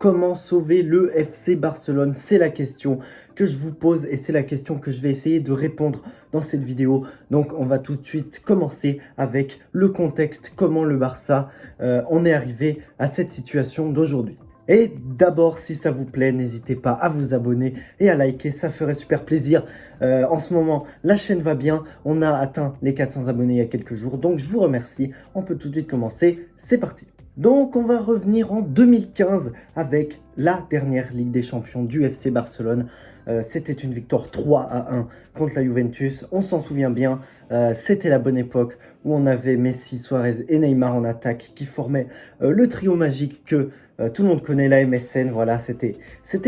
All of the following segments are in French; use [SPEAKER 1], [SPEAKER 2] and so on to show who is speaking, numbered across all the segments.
[SPEAKER 1] Comment sauver le FC Barcelone? C'est la question que je vous pose et c'est la question que je vais essayer de répondre dans cette vidéo. Donc on va tout de suite commencer avec le contexte, comment le Barça en est arrivé à cette situation d'aujourd'hui. Et d'abord, si ça vous plaît, n'hésitez pas à vous abonner et à liker, ça ferait super plaisir. En ce moment, la chaîne va bien, on a atteint les 400 abonnés il y a quelques jours, donc je vous remercie. On peut tout de suite commencer, c'est parti. Donc on va revenir en 2015 avec la dernière Ligue des Champions du FC Barcelone. C'était une victoire 3-1 contre la Juventus, on s'en souvient bien. C'était la bonne époque où on avait Messi, Suarez et Neymar en attaque qui formaient le trio magique que tout le monde connaît, la MSN. Voilà, c'était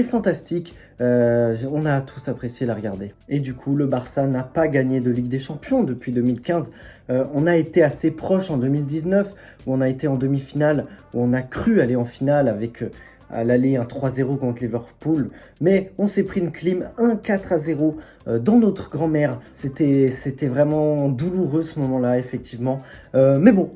[SPEAKER 1] fantastique. On a tous apprécié la regarder. Et du coup, le Barça n'a pas gagné de Ligue des Champions depuis 2015. On a été assez proche en 2019, où on a été en demi-finale, où on a cru aller en finale avec à l'aller un 3-0 contre Liverpool. Mais on s'est pris une clim, un 4-0 dans notre grand-mère. C'était vraiment douloureux ce moment-là, effectivement. Mais bon,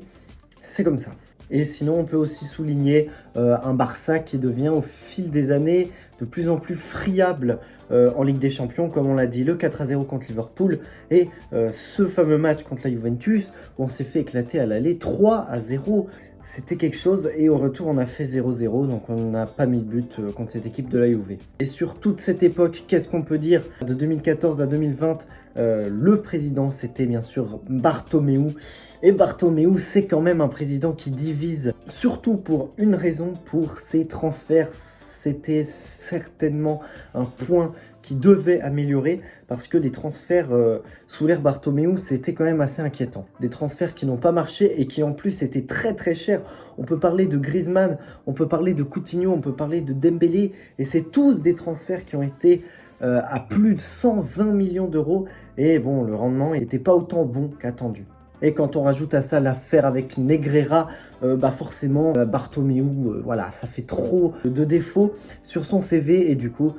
[SPEAKER 1] c'est comme ça. Et sinon, on peut aussi souligner un Barça qui devient au fil des années de plus en plus friable en Ligue des Champions, comme on l'a dit, le 4-0 contre Liverpool et ce fameux match contre la Juventus où on s'est fait éclater à l'aller 3-0. C'était quelque chose et au retour on a fait 0-0, donc on n'a pas mis de but contre cette équipe de la Juve. Et sur toute cette époque, qu'est-ce qu'on peut dire? De 2014 à 2020, le président c'était bien sûr Bartomeu. Et Bartomeu, c'est quand même un président qui divise, surtout pour une raison, pour ses transferts. C'était certainement un point qui devait améliorer parce que les transferts sous l'ère Bartomeu, c'était quand même assez inquiétant. Des transferts qui n'ont pas marché et qui en plus étaient très très chers. On peut parler de Griezmann, on peut parler de Coutinho, on peut parler de Dembélé et c'est tous des transferts qui ont été à plus de 120 millions d'euros et bon, le rendement n'était pas autant bon qu'attendu. Et quand on rajoute à ça l'affaire avec Negreira, forcément Bartomeu, voilà, ça fait trop de défauts sur son CV et du coup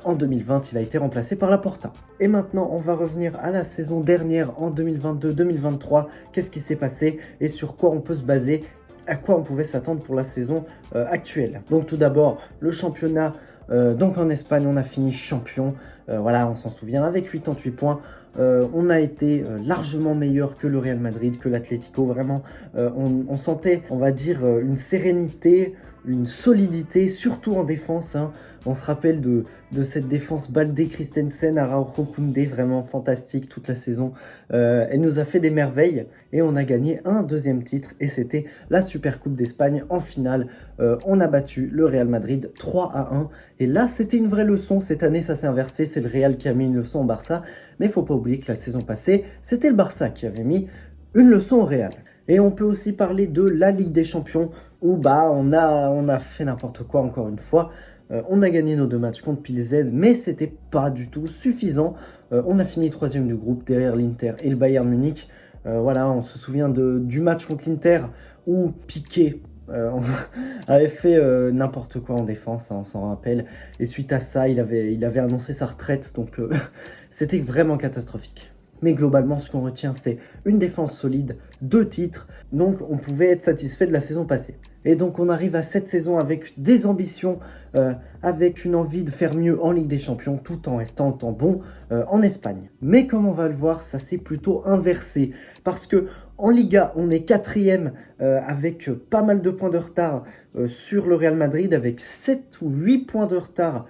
[SPEAKER 1] en 2020 il a été remplacé par Laporta. Et maintenant on va revenir à la saison dernière en 2022-2023, qu'est-ce qui s'est passé et sur quoi on peut se baser, à quoi on pouvait s'attendre pour la saison actuelle. Donc tout d'abord le championnat, donc en Espagne on a fini champion, voilà, on s'en souvient, avec 88 points. On a été largement meilleur que le Real Madrid, que l'Atlético. Vraiment, on sentait, on va dire, une sérénité, une solidité, surtout en défense. Hein. On se rappelle de cette défense Baldé, Christensen, Araujo, Koundé, vraiment fantastique toute la saison. Elle nous a fait des merveilles et on a gagné un deuxième titre et c'était la Supercoupe d'Espagne en finale. On a battu le Real Madrid 3-1 et là c'était une vraie leçon. Cette année ça s'est inversé, c'est le Real qui a mis une leçon au Barça, mais il ne faut pas oublier que la saison passée c'était le Barça qui avait mis une leçon au Real. Et on peut aussi parler de la Ligue des Champions où on a fait n'importe quoi encore une fois. On a gagné nos deux matchs contre Pilsen, mais c'était pas du tout suffisant. On a fini 3e du groupe derrière l'Inter et le Bayern Munich. Voilà, on se souvient du match contre l'Inter où Piqué avait fait n'importe quoi en défense, hein, on s'en rappelle. Et suite à ça, il avait annoncé sa retraite, donc c'était vraiment catastrophique. Mais globalement, ce qu'on retient, c'est une défense solide, 2 titres, donc on pouvait être satisfait de la saison passée. Et donc on arrive à cette saison avec des ambitions, avec une envie de faire mieux en Ligue des Champions, tout en restant bon en Espagne. Mais comme on va le voir, ça s'est plutôt inversé, parce que en Liga, on est 4e avec pas mal de points de retard sur le Real Madrid, avec 7 ou 8 points de retard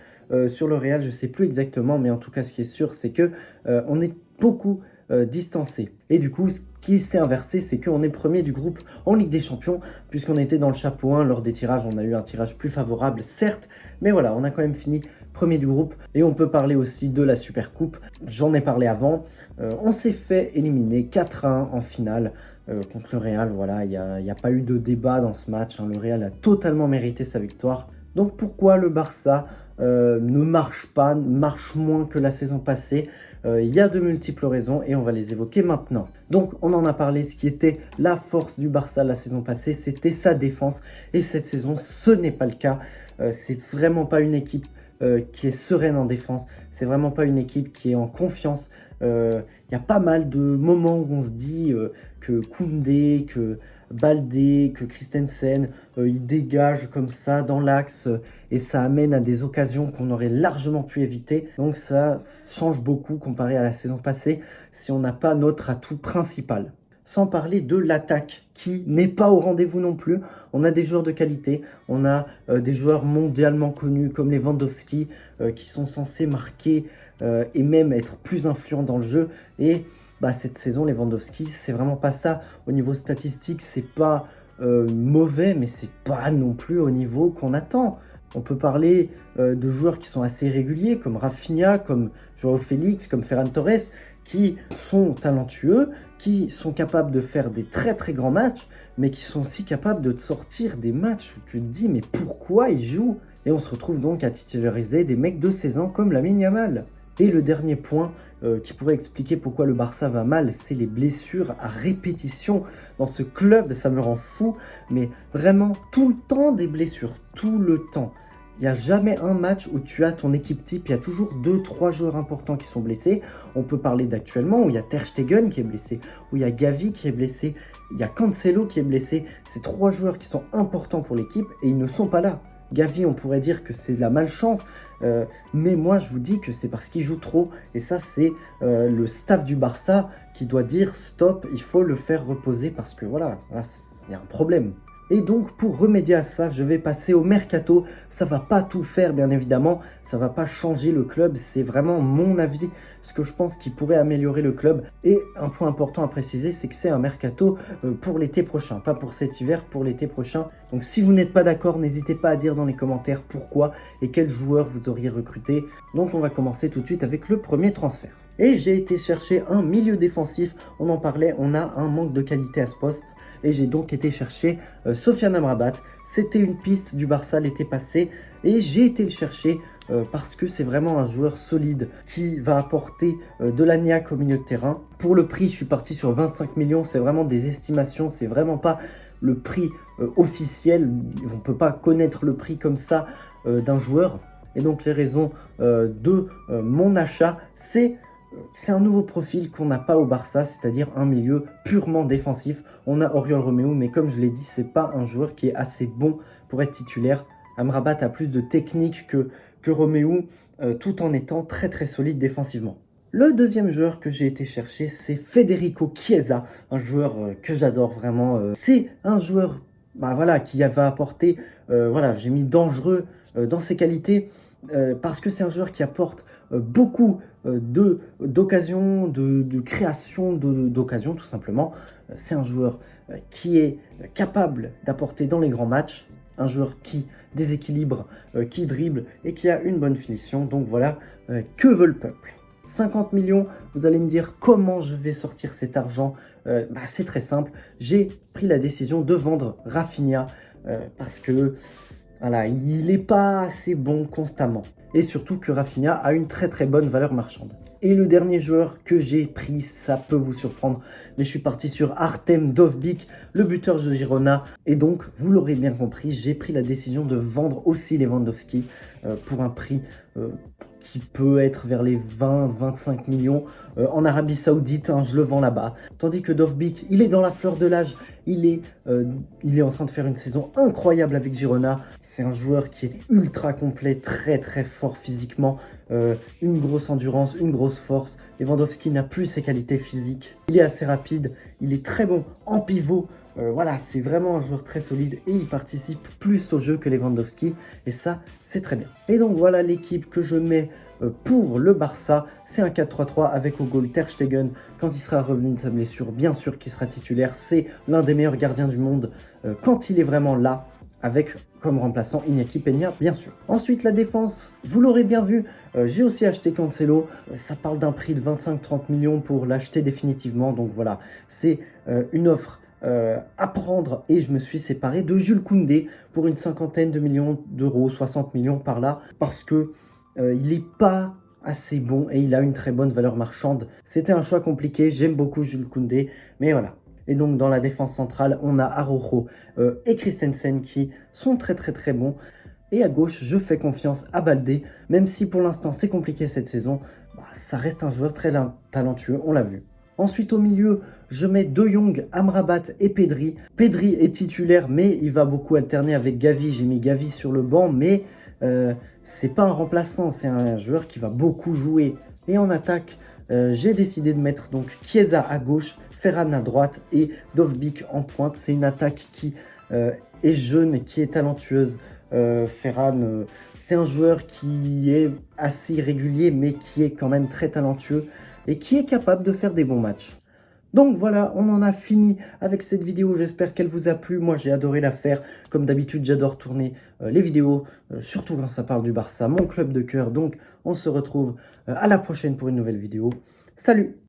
[SPEAKER 1] sur le Real, je ne sais plus exactement, mais en tout cas ce qui est sûr, c'est que on est beaucoup distancé. Et du coup, ce qui s'est inversé, c'est qu'on est premier du groupe en Ligue des Champions, puisqu'on était dans le chapeau 1 lors des tirages. On a eu un tirage plus favorable, certes, mais voilà, on a quand même fini premier du groupe. Et on peut parler aussi de la Supercoupe. J'en ai parlé avant. On s'est fait éliminer 4-1 en finale contre le Real. Voilà, il n'y a pas eu de débat dans ce match, hein. Le Real a totalement mérité sa victoire. Donc pourquoi le Barça ne marche pas, marche moins que la saison passée? Il y a de multiples raisons et on va les évoquer maintenant. Donc on en a parlé, ce qui était la force du Barça la saison passée, c'était sa défense. Et cette saison, ce n'est pas le cas. C'est vraiment pas une équipe qui est sereine en défense. C'est vraiment pas une équipe qui est en confiance. Il y a pas mal de moments où on se dit que Koundé, que Baldé, que Christensen, il dégage comme ça dans l'axe et ça amène à des occasions qu'on aurait largement pu éviter. Donc ça change beaucoup comparé à la saison passée si on n'a pas notre atout principal. Sans parler de l'attaque qui n'est pas au rendez-vous non plus. On a des joueurs de qualité, on a des joueurs mondialement connus comme Lewandowski qui sont censés marquer et même être plus influents dans le jeu. Et cette saison, Lewandowski, c'est vraiment pas ça. Au niveau statistique, c'est pas mauvais, mais c'est pas non plus au niveau qu'on attend. On peut parler de joueurs qui sont assez réguliers, comme Rafinha, comme Joao Félix, comme Ferran Torres, qui sont talentueux, qui sont capables de faire des très très grands matchs, mais qui sont aussi capables de te sortir des matchs où tu te dis mais pourquoi ils jouent? Et on se retrouve donc à titulariser des mecs de 16 ans comme Lamine Yamal. Et le dernier point qui pourrait expliquer pourquoi le Barça va mal, c'est les blessures à répétition dans ce club. Ça me rend fou, mais vraiment tout le temps des blessures, tout le temps. Il n'y a jamais un match où tu as ton équipe type, il y a toujours 2-3 joueurs importants qui sont blessés. On peut parler d'actuellement où il y a Ter Stegen qui est blessé, où il y a Gavi qui est blessé, il y a Cancelo qui est blessé. C'est 3 joueurs qui sont importants pour l'équipe et ils ne sont pas là. Gavi, on pourrait dire que c'est de la malchance, mais moi je vous dis que c'est parce qu'il joue trop. Et ça c'est le staff du Barça qui doit dire stop, il faut le faire reposer parce que voilà, il y a un problème. Et donc pour remédier à ça, je vais passer au mercato. Ça va pas tout faire bien évidemment, ça va pas changer le club, c'est vraiment mon avis, ce que je pense qui pourrait améliorer le club. Et un point important à préciser, c'est que c'est un mercato pour l'été prochain, pas pour cet hiver, pour l'été prochain. Donc si vous n'êtes pas d'accord, n'hésitez pas à dire dans les commentaires pourquoi et quels joueurs vous auriez recruté. Donc on va commencer tout de suite avec le premier transfert. Et j'ai été chercher un milieu défensif, on en parlait, on a un manque de qualité à ce poste. Et j'ai donc été chercher Sofiane Amrabat. C'était une piste du Barça l'été passé et j'ai été le chercher parce que c'est vraiment un joueur solide qui va apporter de la niaque au milieu de terrain. Pour le prix, je suis parti sur 25 millions, c'est vraiment des estimations, c'est vraiment pas le prix officiel. On ne peut pas connaître le prix comme ça d'un joueur. Et donc les raisons de mon achat, c'est un nouveau profil qu'on n'a pas au Barça, c'est-à-dire un milieu purement défensif. On a Oriol Romeu, mais comme je l'ai dit, c'est pas un joueur qui est assez bon pour être titulaire. Amrabat a plus de technique que Romeu, tout en étant très très solide défensivement. Le deuxième joueur que j'ai été chercher, c'est Federico Chiesa, un joueur que j'adore vraiment. C'est un joueur qui va apporter, j'ai mis dangereux dans ses qualités, parce que c'est un joueur qui apporte beaucoup d'occasions, de création d'occasions tout simplement. C'est un joueur qui est capable d'apporter dans les grands matchs, un joueur qui déséquilibre, qui dribble et qui a une bonne finition. Donc voilà, que veut le peuple? 50 millions, vous allez me dire comment je vais sortir cet argent. C'est très simple, j'ai pris la décision de vendre Rafinha parce que voilà, il n'est pas assez bon constamment. Et surtout que Rafinha a une très très bonne valeur marchande. Et le dernier joueur que j'ai pris, ça peut vous surprendre, mais je suis parti sur Artem Dovbyk, le buteur de Girona. Et donc, vous l'aurez bien compris, j'ai pris la décision de vendre aussi Lewandowski pour un prix qui peut être vers les 20-25 millions. En Arabie Saoudite, je le vends là-bas. Tandis que Dovbyk, il est dans la fleur de l'âge. Il est en train de faire une saison incroyable avec Girona. C'est un joueur qui est ultra complet, très très fort physiquement. Une grosse endurance, une grosse force. Lewandowski n'a plus ses qualités physiques. Il est assez rapide, il est très bon en pivot. C'est vraiment un joueur très solide et il participe plus au jeu que Lewandowski. Et ça, c'est très bien. Et donc voilà l'équipe que je mets pour le Barça. C'est un 4-3-3 avec au goal Ter Stegen. Quand il sera revenu de sa blessure, bien sûr qu'il sera titulaire. C'est l'un des meilleurs gardiens du monde quand il est vraiment là. Avec comme remplaçant Iñaki Peña, bien sûr. Ensuite, la défense, vous l'aurez bien vu, j'ai aussi acheté Cancelo. Ça parle d'un prix de 25-30 millions pour l'acheter définitivement. Donc voilà, c'est une offre à prendre et je me suis séparé de Jules Koundé pour une 50aine de millions d'euros, 60 millions par là, parce que il n'est pas assez bon et il a une très bonne valeur marchande. C'était un choix compliqué, j'aime beaucoup Jules Koundé, mais voilà. Et donc dans la défense centrale, on a Araujo et Christensen qui sont très très très bons. Et à gauche, je fais confiance à Baldé, même si pour l'instant c'est compliqué cette saison, ça reste un joueur très talentueux, on l'a vu. Ensuite, au milieu, je mets De Jong, Amrabat et Pedri. Pedri est titulaire, mais il va beaucoup alterner avec Gavi. J'ai mis Gavi sur le banc, mais c'est pas un remplaçant, c'est un joueur qui va beaucoup jouer. Et en attaque, j'ai décidé de mettre donc Chiesa à gauche, Ferran à droite et Dovbyk en pointe. C'est une attaque qui est jeune, qui est talentueuse. Ferran, c'est un joueur qui est assez irrégulier, mais qui est quand même très talentueux et qui est capable de faire des bons matchs. Donc voilà, on en a fini avec cette vidéo, j'espère qu'elle vous a plu. Moi j'ai adoré la faire, comme d'habitude j'adore tourner les vidéos, surtout quand ça parle du Barça, mon club de cœur. Donc on se retrouve à la prochaine pour une nouvelle vidéo. Salut!